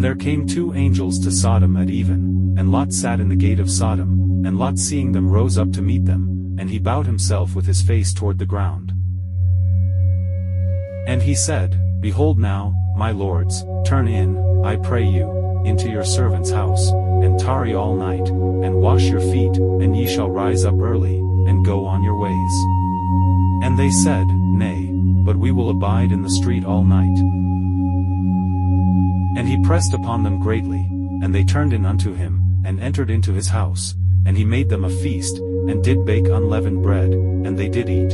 And there came 2 angels to Sodom at even, and Lot sat in the gate of Sodom, and Lot seeing them rose up to meet them, and he bowed himself with his face toward the ground. And he said, Behold now, my lords, turn in, I pray you, into your servant's house, and tarry all night, and wash your feet, and ye shall rise up early, and go on your ways. And they said, Nay, but we will abide in the street all night. And he pressed upon them greatly, and they turned in unto him, and entered into his house, and he made them a feast, and did bake unleavened bread, and they did eat.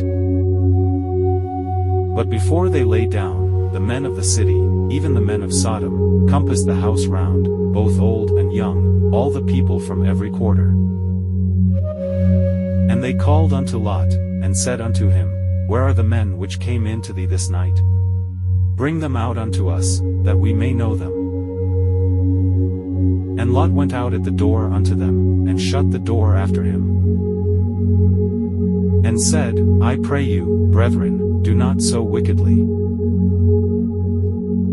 But before they lay down, the men of the city, even the men of Sodom, compassed the house round, both old and young, all the people from every quarter. And they called unto Lot, and said unto him, Where are the men which came in to thee this night? Bring them out unto us, that we may know them. And Lot went out at the door unto them, and shut the door after him, and said, I pray you, brethren, do not so wickedly.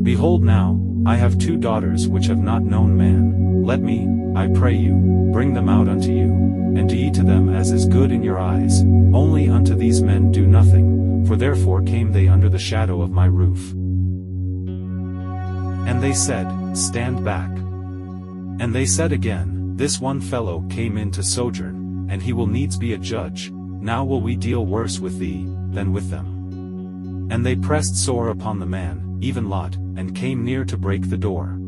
Behold now, I have 2 daughters which have not known man, let me, I pray you, bring them out unto you, and do ye to them as is good in your eyes, only unto these men do nothing, for therefore came they under the shadow of my roof. And they said, Stand back. And they said again, This one fellow came in to sojourn, and he will needs be a judge, now will we deal worse with thee, than with them. And they pressed sore upon the man, even Lot, and came near to break the door.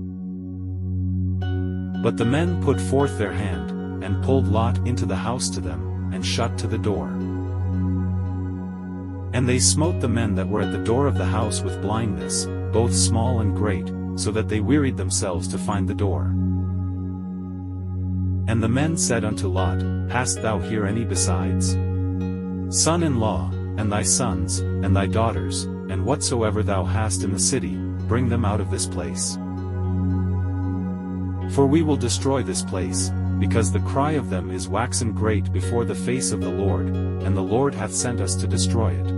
But the men put forth their hand, and pulled Lot into the house to them, and shut to the door. And they smote the men that were at the door of the house with blindness, both small and great, so that they wearied themselves to find the door. And the men said unto Lot, Hast thou here any besides? Son-in-law, and thy sons, and thy daughters, and whatsoever thou hast in the city, bring them out of this place. For we will destroy this place, because the cry of them is waxen great before the face of the Lord, and the Lord hath sent us to destroy it.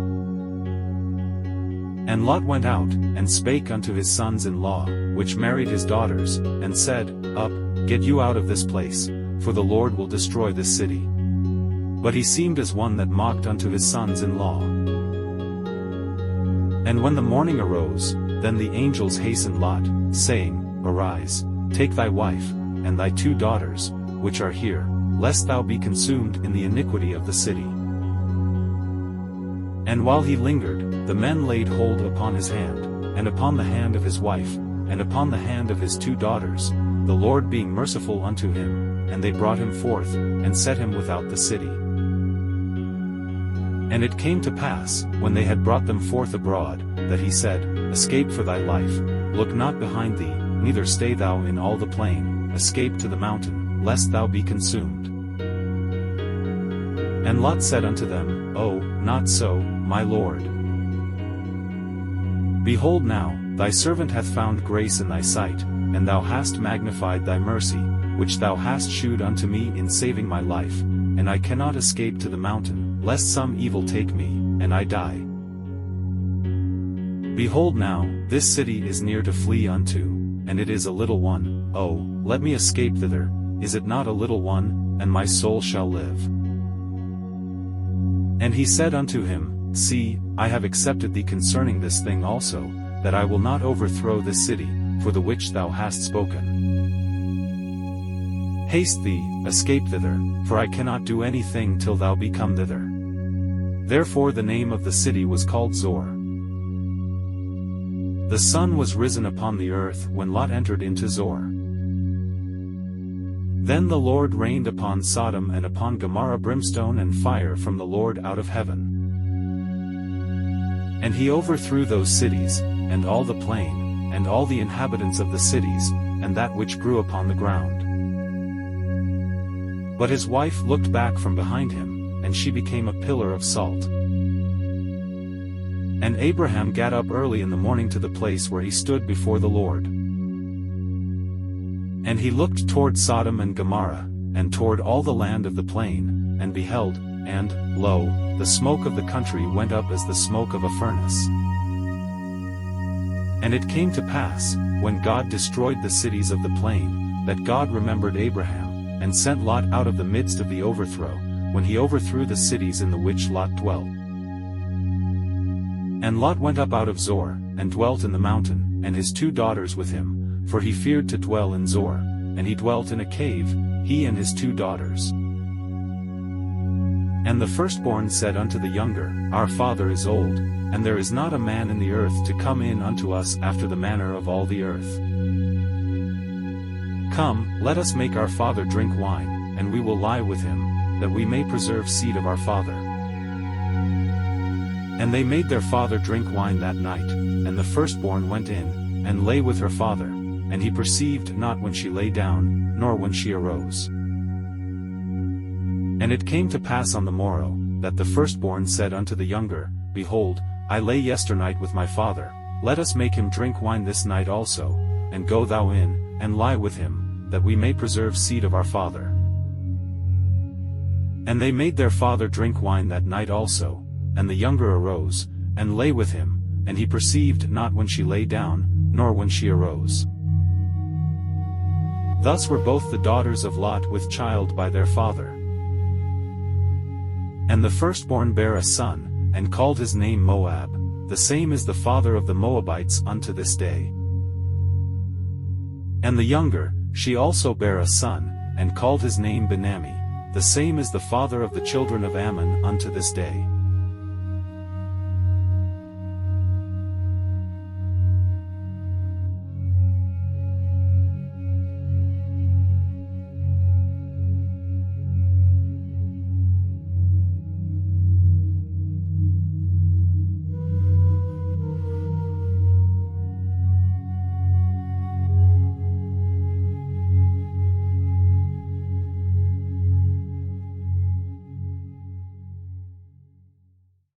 And Lot went out, and spake unto his sons-in-law, which married his daughters, and said, Up, get you out of this place, for the Lord will destroy this city. But he seemed as one that mocked unto his sons-in-law. And when the morning arose, then the angels hastened Lot, saying, Arise, take thy wife, and thy 2 daughters, which are here, lest thou be consumed in the iniquity of the city. And while he lingered, the men laid hold upon his hand, and upon the hand of his wife, and upon the hand of his 2 daughters, the Lord being merciful unto him, and they brought him forth, and set him without the city. And it came to pass, when they had brought them forth abroad, that he said, Escape for thy life, look not behind thee, neither stay thou in all the plain, escape to the mountain, lest thou be consumed. And Lot said unto them, O, not so, my lord. Behold now, thy servant hath found grace in thy sight, and thou hast magnified thy mercy, which thou hast shewed unto me in saving my life, and I cannot escape to the mountain, lest some evil take me, and I die. Behold now, this city is near to flee unto, and it is a little one, oh, let me escape thither, is it not a little one, and my soul shall live? And he said unto him, See, I have accepted thee concerning this thing also, that I will not overthrow this city, for the which thou hast spoken. Haste thee, escape thither, for I cannot do anything till thou be come thither. Therefore the name of the city was called Zoar. The sun was risen upon the earth when Lot entered into Zoar. Then the Lord rained upon Sodom and upon Gomorrah brimstone and fire from the Lord out of heaven. And he overthrew those cities, and all the plain, and all the inhabitants of the cities, and that which grew upon the ground. But his wife looked back from behind him, and she became a pillar of salt. And Abraham gat up early in the morning to the place where he stood before the Lord. And he looked toward Sodom and Gomorrah, and toward all the land of the plain, and beheld, and, lo, the smoke of the country went up as the smoke of a furnace. And it came to pass, when God destroyed the cities of the plain, that God remembered Abraham, and sent Lot out of the midst of the overthrow, when he overthrew the cities in the which Lot dwelt. And Lot went up out of Zoar, and dwelt in the mountain, and his 2 daughters with him, for he feared to dwell in Zoar, and he dwelt in a cave, he and his 2 daughters. And the firstborn said unto the younger, Our father is old, and there is not a man in the earth to come in unto us after the manner of all the earth. Come, let us make our father drink wine, and we will lie with him, that we may preserve seed of our father. And they made their father drink wine that night, and the firstborn went in, and lay with her father, and he perceived not when she lay down, nor when she arose. And it came to pass on the morrow, that the firstborn said unto the younger, Behold, I lay yesternight with my father, let us make him drink wine this night also, and go thou in, and lie with him, that we may preserve seed of our father. And they made their father drink wine that night also, and the younger arose, and lay with him, and he perceived not when she lay down, nor when she arose. Thus were both the daughters of Lot with child by their father. And the firstborn bare a son, and called his name Moab, the same is the father of the Moabites unto this day. And the younger, she also bare a son, and called his name Ben-Ammi, the same is the father of the children of Ammon unto this day.